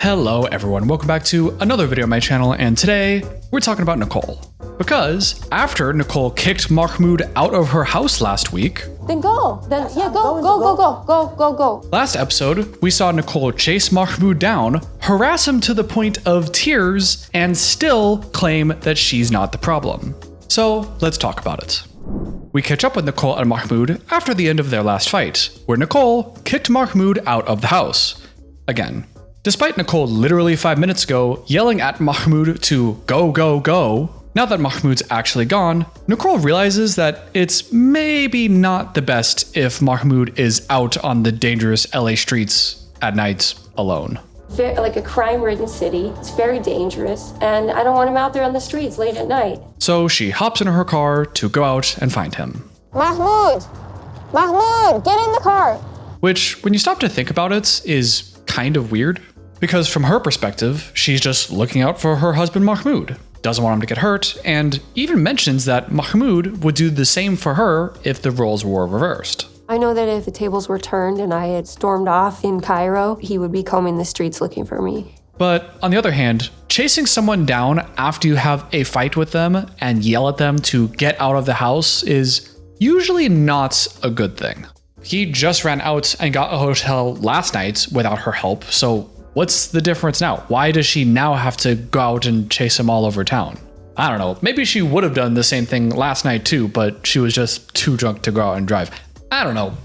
Hello everyone, welcome back to another video on my channel, and today we're talking about Nicole. Because after Nicole kicked Mahmoud out of her house last week, Then go. Then yeah, go. Last episode, we saw Nicole chase Mahmoud down, harass him to the point of tears, and still claim that she's not the problem. So let's talk about it. We catch up with Nicole and Mahmoud after the end of their last fight, where Nicole kicked Mahmoud out of the house. Again. Despite Nicole literally 5 minutes ago yelling at Mahmoud to go, now that Mahmoud's actually gone, Nicole realizes that it's maybe not the best if Mahmoud is out on the dangerous LA streets at night alone. Like a crime-ridden city, it's very dangerous, and I don't want him out there on the streets late at night. So she hops into her car to go out and find him. Mahmoud, get in the car. Which, when you stop to think about it, is kind of weird. Because from her perspective, she's just looking out for her husband Mahmoud, doesn't want him to get hurt, and even mentions that Mahmoud would do the same for her if the roles were reversed. I know that if the tables were turned and I had stormed off in Cairo, he would be combing the streets looking for me. But on the other hand, chasing someone down after you have a fight with them and yell at them to get out of the house is usually not a good thing. He just ran out and got a hotel last night without her help, so what's the difference now? Why does she now have to go out and chase him all over town? I don't know. Maybe she would have done the same thing last night too, but she was just too drunk to go out and drive. I don't know.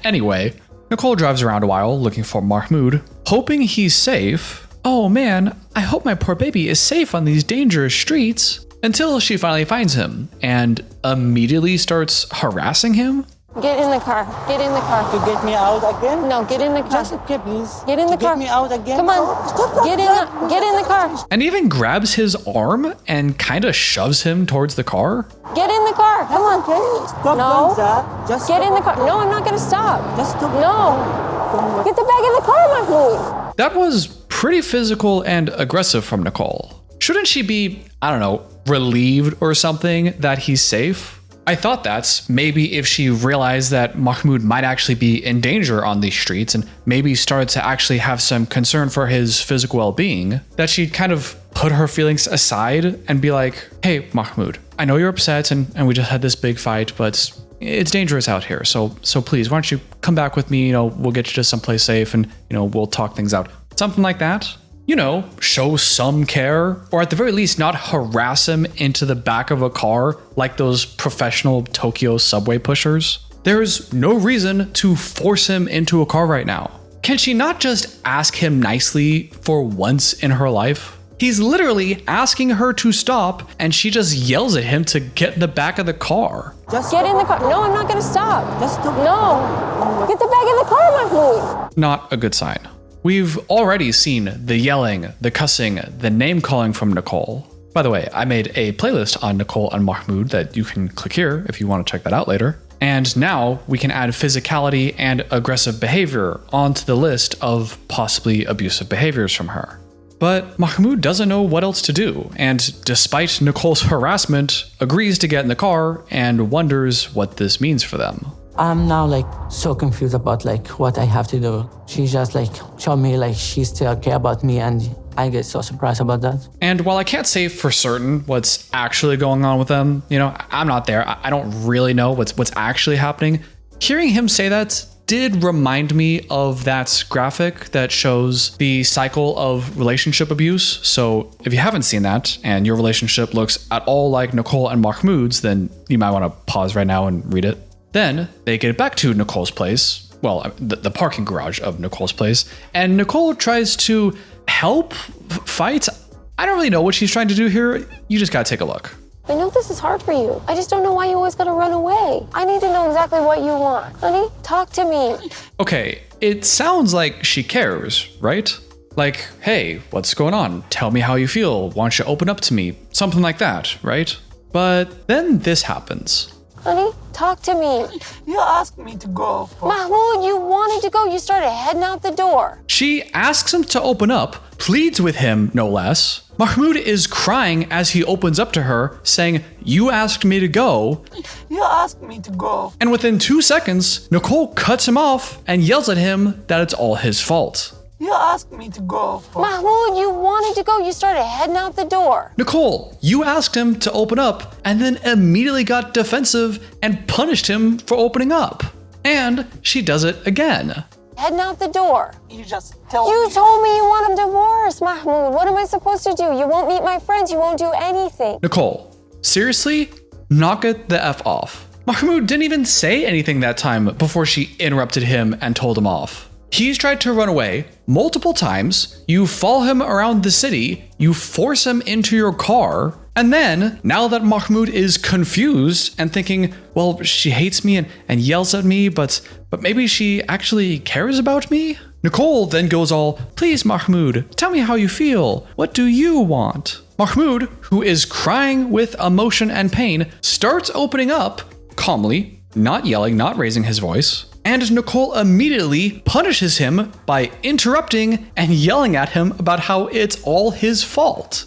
Anyway, Nicole drives around a while looking for Mahmoud, hoping he's safe. Oh man, I hope my poor baby is safe on these dangerous streets. Until she finally finds him and immediately starts harassing him. Get in the car. To get me out again? No, get in the car. Just okay, please. Get in the car. Get me out again? Come on. Oh, stop. Get in the car. And even grabs his arm and kind of shoves him towards the car. Get in the car. Come on. Stop No. doing that. Just Get in the car. No, I'm not going to stop. Just stop. No. Get the bag in the car, Mahmoud. That was pretty physical and aggressive from Nicole. Shouldn't she be, I don't know, relieved or something that he's safe? I thought that maybe if she realized that Mahmoud might actually be in danger on these streets and maybe started to actually have some concern for his physical well-being, that she'd kind of put her feelings aside and be like, hey, Mahmoud, I know you're upset and we just had this big fight, but it's dangerous out here. So please, why don't you come back with me? We'll get you to someplace safe and, we'll talk things out. Something like that. Show some care, or at the very least not harass him into the back of a car like those professional Tokyo subway pushers. There's no reason to force him into a car right now. Can she not just ask him nicely for once in her life? He's literally asking her to stop, and she just yells at him to get in the back of the car. Just Get in the car. No, I'm not going to stop. Just stop. No. Get the bag in the car, Mahmoud. Not a good sign. We've already seen the yelling, the cussing, the name calling from Nicole. By the way, I made a playlist on Nicole and Mahmoud that you can click here if you want to check that out later. And now we can add physicality and aggressive behavior onto the list of possibly abusive behaviors from her. But Mahmoud doesn't know what else to do, and despite Nicole's harassment, agrees to get in the car and wonders what this means for them. I'm now so confused about what I have to do. She just showed me she still care about me, and I get so surprised about that. And while I can't say for certain what's actually going on with them, I'm not there. I don't really know what's actually happening. Hearing him say that did remind me of that graphic that shows the cycle of relationship abuse. So if you haven't seen that and your relationship looks at all like Nicole and Mahmoud's, then you might want to pause right now and read it. Then they get back to Nicole's place, well, the parking garage of Nicole's place, and Nicole tries to help fight. I don't really know what she's trying to do here. You just gotta take a look. I know this is hard for you. I just don't know why you always gotta run away. I need to know exactly what you want. Honey, talk to me. Okay, it sounds like she cares, right? Like, hey, what's going on? Tell me how you feel. Why don't you open up to me? Something like that, right? But then this happens. Honey, talk to me. You asked me to go. Mahmoud, you wanted to go. You started heading out the door. She asks him to open up, pleads with him, no less. Mahmoud is crying as he opens up to her, saying, you asked me to go. You asked me to go. And within 2 seconds, Nicole cuts him off and yells at him that it's all his fault. You asked me to go. Mahmoud, you wanted to go. You started heading out the door. Nicole, you asked him to open up and then immediately got defensive and punished him for opening up. And she does it again. Heading out the door. You just tell You me. told me you want a divorce, Mahmoud. What am I supposed to do? You won't meet my friends. You won't do anything. Nicole, seriously? Knock it the F off. Mahmoud didn't even say anything that time before she interrupted him and told him off. He's tried to run away multiple times. You follow him around the city, you force him into your car, and then, now that Mahmoud is confused and thinking, well, she hates me and yells at me, but maybe she actually cares about me? Nicole then goes all, please Mahmoud, tell me how you feel. What do you want? Mahmoud, who is crying with emotion and pain, starts opening up calmly, not yelling, not raising his voice. And Nicole immediately punishes him by interrupting and yelling at him about how it's all his fault.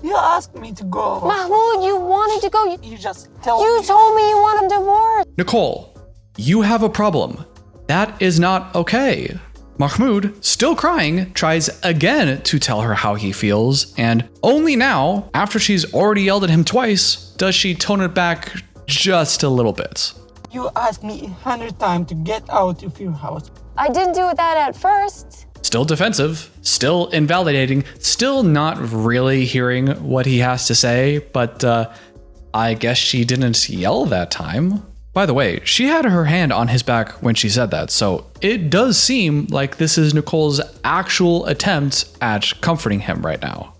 You asked me to go. Mahmoud, you wanted to go. You just tell You me. told me you want a divorce. Nicole, you have a problem. That is not okay. Mahmoud, still crying, tries again to tell her how he feels, and only now, after she's already yelled at him twice, does she tone it back just a little bit. You asked me 100 times to get out of your house. I didn't do that at first. Still defensive, still invalidating, still not really hearing what he has to say, but I guess she didn't yell that time. By the way, she had her hand on his back when she said that, so it does seem like this is Nicole's actual attempt at comforting him right now.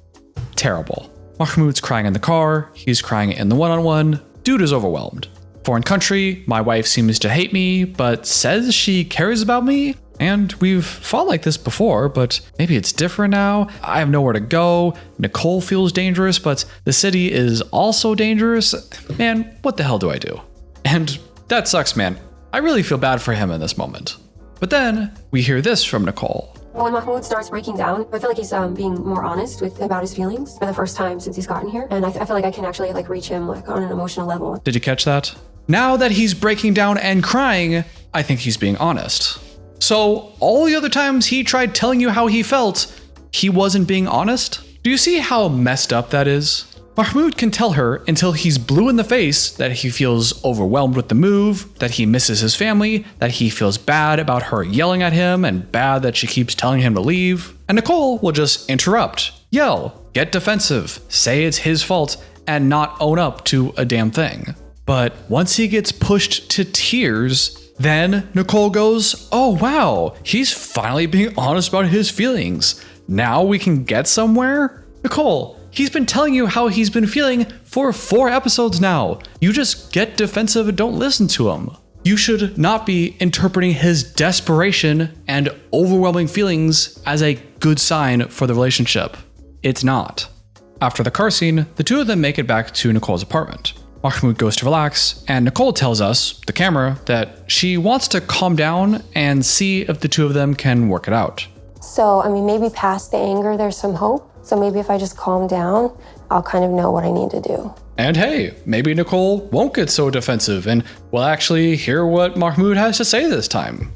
Terrible. Mahmoud's crying in the car, he's crying in the one-on-one, dude is overwhelmed. Foreign country, my wife seems to hate me, but says she cares about me? And we've fought like this before, but maybe it's different now. I have nowhere to go. Nicole feels dangerous, but the city is also dangerous. Man, what the hell do I do? And that sucks, man. I really feel bad for him in this moment. But then we hear this from Nicole. When Mahmoud starts breaking down, I feel like he's being more honest about his feelings for the first time since he's gotten here. And I feel like I can actually reach him on an emotional level. Did you catch that? Now that he's breaking down and crying, I think he's being honest. So all the other times he tried telling you how he felt, he wasn't being honest? Do you see how messed up that is? Mahmoud can tell her until he's blue in the face that he feels overwhelmed with the move, that he misses his family, that he feels bad about her yelling at him and bad that she keeps telling him to leave. And Nicole will just interrupt, yell, get defensive, say it's his fault, and not own up to a damn thing. But once he gets pushed to tears, then Nicole goes, oh wow, he's finally being honest about his feelings. Now we can get somewhere? Nicole, he's been telling you how he's been feeling for 4 episodes now. You just get defensive and don't listen to him. You should not be interpreting his desperation and overwhelming feelings as a good sign for the relationship. It's not. After the car scene, the two of them make it back to Nicole's apartment. Mahmoud goes to relax, and Nicole tells us, the camera, that she wants to calm down and see if the two of them can work it out. So, maybe past the anger, there's some hope. So maybe if I just calm down, I'll kind of know what I need to do. And hey, maybe Nicole won't get so defensive and will actually hear what Mahmoud has to say this time.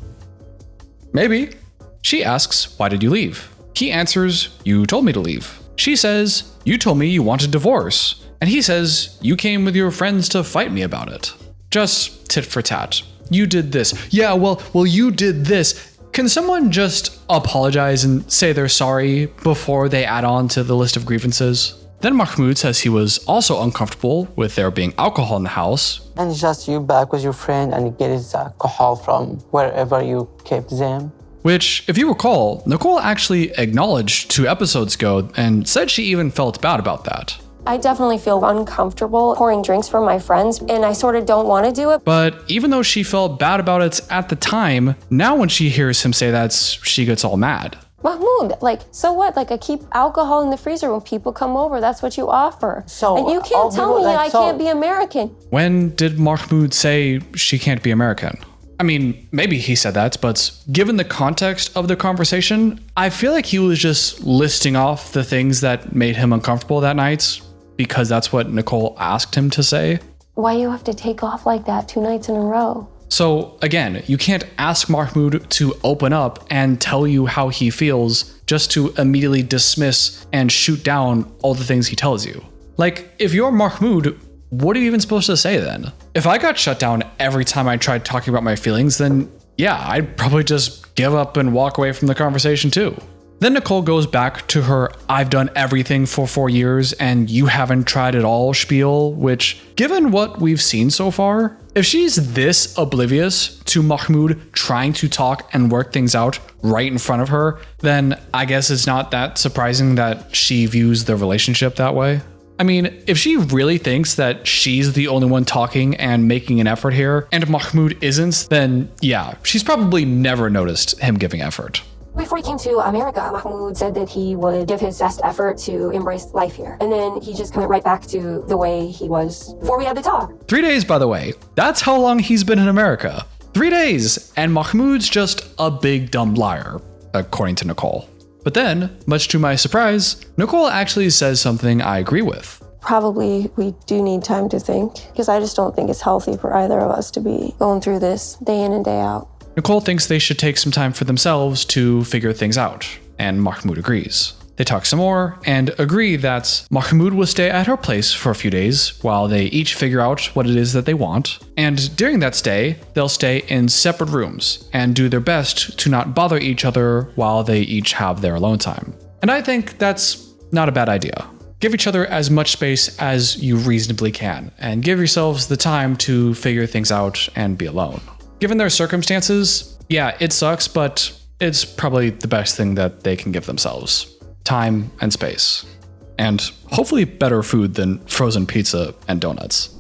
Maybe. She asks, why did you leave? He answers, you told me to leave. She says, you told me you wanted divorce. And he says, you came with your friends to fight me about it. Just tit for tat. You did this. Yeah, well, you did this. Can someone just apologize and say they're sorry before they add on to the list of grievances? Then Mahmoud says he was also uncomfortable with there being alcohol in the house. And just you back with your friend and you get his alcohol from wherever you kept them. Which, if you recall, Nicole actually acknowledged 2 episodes ago and said she even felt bad about that. I definitely feel uncomfortable pouring drinks for my friends, and I sort of don't want to do it. But even though she felt bad about it at the time, now when she hears him say that, she gets all mad. Mahmoud, so what? I keep alcohol in the freezer when people come over. That's what you offer. So and you can't tell me I can't be American. When did Mahmoud say she can't be American? Maybe he said that, but given the context of the conversation, I feel like he was just listing off the things that made him uncomfortable that night, because that's what Nicole asked him to say. Why you have to take off like that 2 nights in a row? So again, you can't ask Mahmoud to open up and tell you how he feels just to immediately dismiss and shoot down all the things he tells you. Like, if you're Mahmoud, what are you even supposed to say then? If I got shut down every time I tried talking about my feelings, then yeah, I'd probably just give up and walk away from the conversation too. Then Nicole goes back to her "I've done everything for 4 years and you haven't tried it all" spiel, which, given what we've seen so far, if she's this oblivious to Mahmoud trying to talk and work things out right in front of her, then I guess it's not that surprising that she views the relationship that way. I mean, if she really thinks that she's the only one talking and making an effort here, and Mahmoud isn't, then yeah, she's probably never noticed him giving effort. Before he came to America, Mahmoud said that he would give his best effort to embrace life here. And then he just went right back to the way he was before we had the talk. 3 days, by the way. That's how long he's been in America. 3 days, and Mahmoud's just a big dumb liar, according to Nicole. But then, much to my surprise, Nicole actually says something I agree with. Probably we do need time to think, because I just don't think it's healthy for either of us to be going through this day in and day out. Nicole thinks they should take some time for themselves to figure things out, and Mahmoud agrees. They talk some more and agree that Mahmoud will stay at her place for a few days while they each figure out what it is that they want. And during that stay, they'll stay in separate rooms and do their best to not bother each other while they each have their alone time. And I think that's not a bad idea. Give each other as much space as you reasonably can, and give yourselves the time to figure things out and be alone. Given their circumstances, yeah, it sucks, but it's probably the best thing that they can give themselves. Time and space. And hopefully better food than frozen pizza and donuts.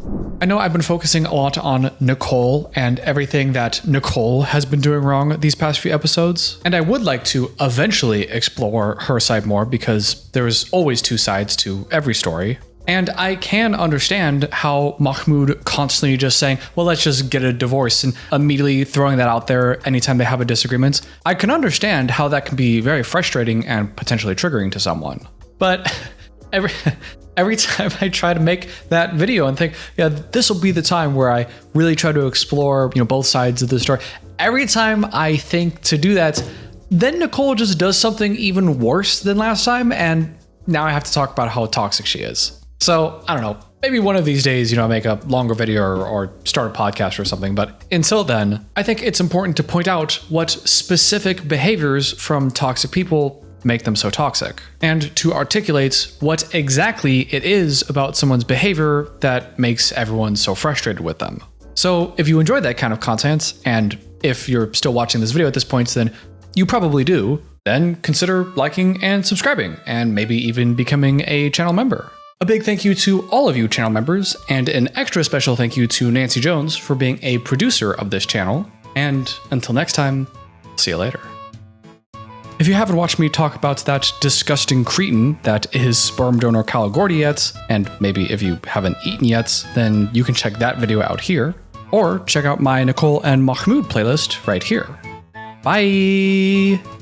I know I've been focusing a lot on Nicole and everything that Nicole has been doing wrong these past few episodes, and I would like to eventually explore her side more because there's always two sides to every story. And I can understand how Mahmoud constantly just saying, well, let's just get a divorce, and immediately throwing that out there anytime they have a disagreement. I can understand how that can be very frustrating and potentially triggering to someone. But every time I try to make that video and think, yeah, this will be the time where I really try to explore, both sides of the story. Every time I think to do that, then Nicole just does something even worse than last time, and now I have to talk about how toxic she is. So, I don't know, maybe one of these days, make a longer video or start a podcast or something. But until then, I think it's important to point out what specific behaviors from toxic people make them so toxic, and to articulate what exactly it is about someone's behavior that makes everyone so frustrated with them. So if you enjoyed that kind of content, and if you're still watching this video at this point, then you probably do, then consider liking and subscribing, and maybe even becoming a channel member. A big thank you to all of you channel members, and an extra special thank you to Nancy Jones for being a producer of this channel. And until next time, see you later. If you haven't watched me talk about that disgusting cretin that is sperm donor Cal Gordy yet, and maybe if you haven't eaten yet, then you can check that video out here, or check out my Nicole and Mahmoud playlist right here. Bye!